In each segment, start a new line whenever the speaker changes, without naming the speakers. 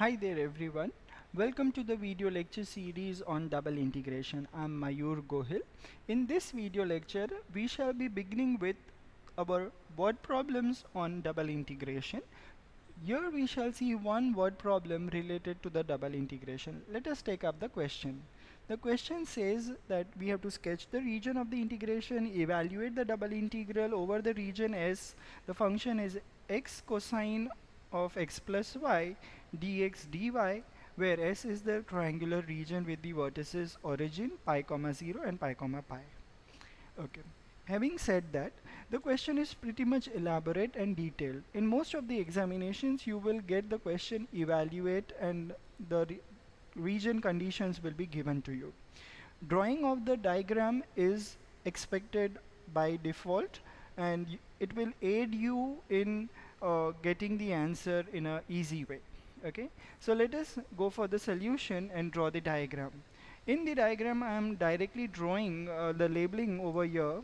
Hi there everyone. Welcome to the video lecture series on double integration. I'm Mayur Gohil. In this video lecture, we shall be beginning with our word problems on double integration. Here we shall see one word problem related to the double integration. Let us take up the question. The question says that we have to sketch the region of the integration, evaluate the double integral over the region S. The function is x cosine of x plus y dx dy, where S is the triangular region with the vertices origin pi comma 0 and pi comma pi. Okay. Having said that, the question is pretty much elaborate and detailed. In most of the examinations, you will get the question evaluate and the region conditions will be given to you. Drawing of the diagram is expected by default, and it will aid you in getting the answer in a easy way. Okay, so let us go for the solution and draw the diagram. In the diagram, I am directly drawing the labeling over here.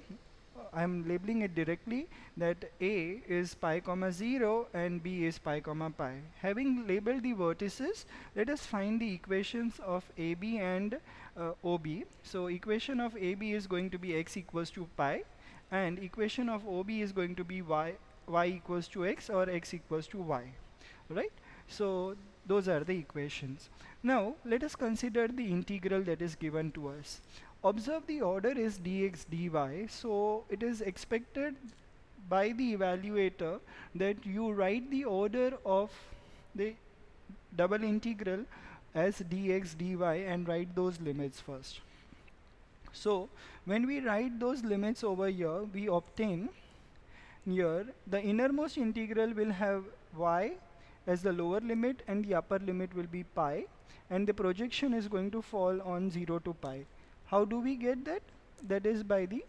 I am labeling it directly that A is pi comma 0 and B is pi comma pi. Having labeled the vertices, let us find the equations of AB and OB. So equation of AB is going to be x equals to pi, and equation of OB is going to be y equals to x or x equals to y, right? So those are the equations. Now let us consider the integral that is given to us. Observe the order is dx dy, so it is expected by the evaluator that you write the order of the double integral as dx dy and write those limits first. So when we write those limits over here, we obtain here the innermost integral will have y as the lower limit and the upper limit will be pi, and the projection is going to fall on 0 to pi. How do we get that? That is by the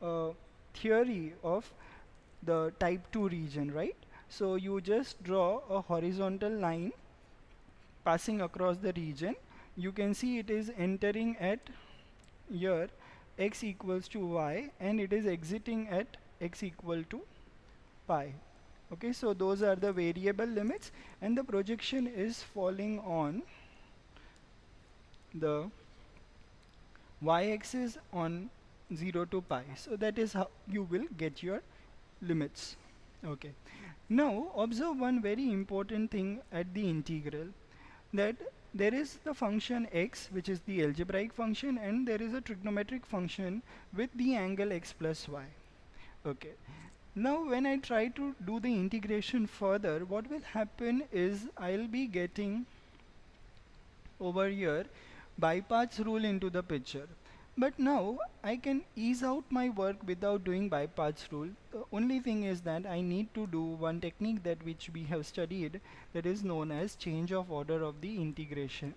uh, theory of the type 2 region, right? So you just draw a horizontal line passing across the region. You can see it is entering at here x equals to y and it is exiting at x equal to pi. Okay, so those are the variable limits and the projection is falling on the y-axis on 0 to pi. So that is how you will get your limits. Okay, now observe one very important thing at the integral, that there is the function x, which is the algebraic function, and there is a trigonometric function with the angle x plus y. Okay, now when I try to do the integration further, what will happen is I'll be getting over here bypass rule into the picture. But now I can ease out my work without doing bypass rule. The only thing is that I need to do one technique that which we have studied, that is known as change of order of the integration.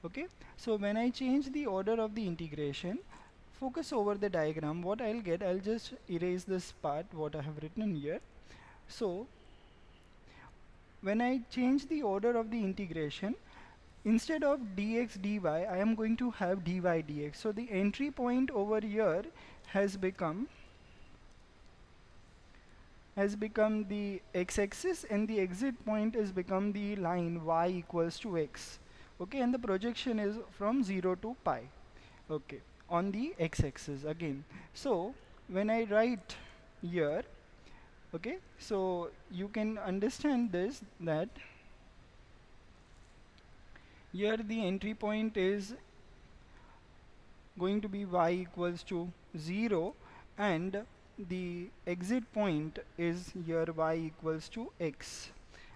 Okay, so when I change the order of the integration, focus over the diagram, what I'll get, I'll just erase this part what I have written here. So when I change the order of the integration, instead of dx dy, I am going to have dy dx. So the entry point over here has become the x-axis and the exit point has become the line y equals to x. Okay, and the projection is from 0 to pi. Okay, on the x-axis again. So when I write here, okay, so you can understand this, that here the entry point is going to be y equals to 0 and the exit point is here y equals to x,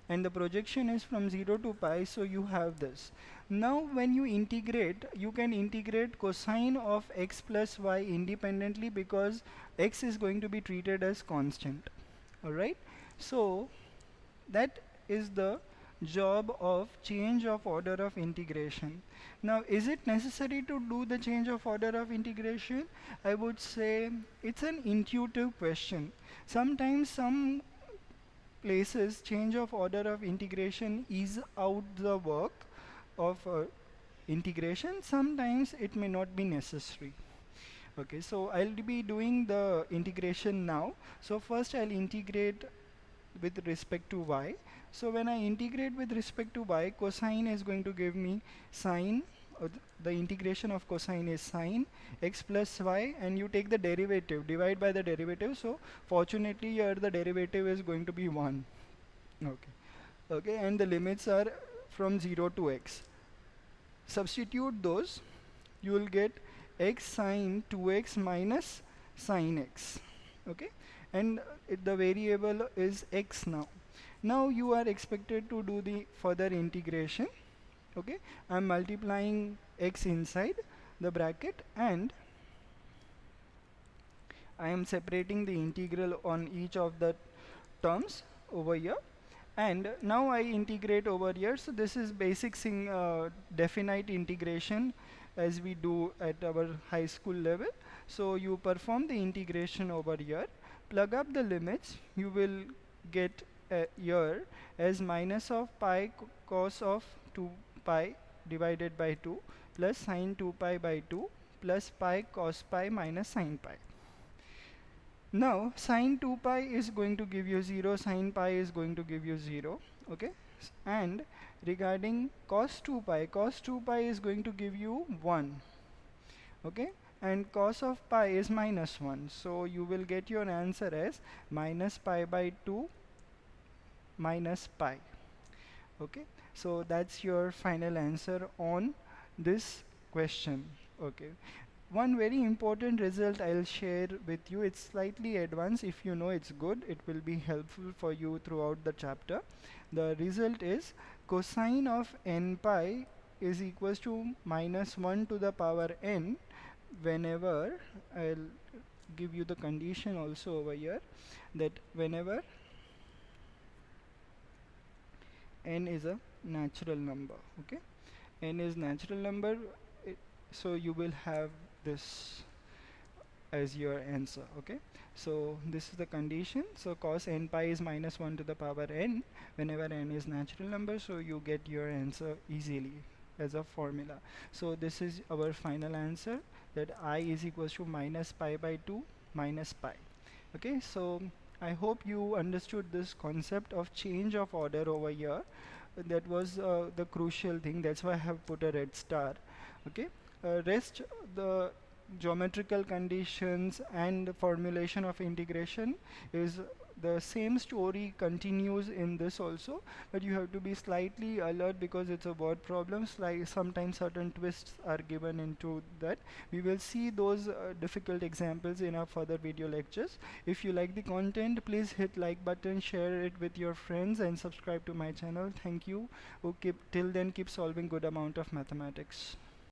and the projection is from 0 to pi, so you have this. Now when you integrate, you can integrate cosine of x plus y independently because x is going to be treated as constant. Alright, so that is the job of change of order of integration. Now is it necessary to do the change of order of integration? I would say it's an intuitive question. Sometimes some places change of order of integration is out the work of integration. Sometimes it may not be necessary. Okay, so I'll be doing the integration now. So first I'll integrate with respect to y. So when I integrate with respect to y, cosine is going to give me sine, the integration of cosine is sine x plus y, and you take the derivative, divide by the derivative. So fortunately here the derivative is going to be 1. Okay. Okay, and the limits are from 0 to x. Substitute those, you will get x sine 2x minus sine x. Okay, and the variable is x now. Now you are expected to do the further integration. Okay, I'm multiplying x inside the bracket, and I am separating the integral on each of the terms over here, and now I integrate over here. So this is basic definite integration as we do at our high school level. So you perform the integration over here, plug up the limits, you will get here as minus of pi cos of 2 pi divided by 2 plus sine 2 pi by 2 plus pi cos pi minus sine pi. Now sine 2 pi is going to give you 0, sine pi is going to give you 0. Okay, and regarding cos 2 pi is going to give you 1. Okay, and cos of pi is minus 1, so you will get your answer as minus pi by 2 minus pi. Okay, so that's your final answer on this question. Okay, one very important result I'll share with you. It's slightly advanced. If you know, it's good, it will be helpful for you throughout the chapter. The result is cosine of n pi is equals to minus 1 to the power n whenever, I'll give you the condition also over here, that whenever n is a natural number. Okay, n is natural number, so you will have this as your answer. Okay, so this is the condition. So cos n pi is minus 1 to the power n whenever n is natural number, so you get your answer easily as a formula. So this is our final answer, that I is equals to minus pi by 2 minus pi. Okay, so I hope you understood this concept of change of order over here. That was the crucial thing, that's why I have put a red star. Okay, rest the geometrical conditions and formulation of integration is the same story continues in this also, but you have to be slightly alert because it's a word problem. Like sometimes certain twists are given into that. We will see those difficult examples in our further video lectures. If you like the content, please hit like button, share it with your friends, and subscribe to my channel. Thank you. Okay, till then, keep solving good amount of mathematics.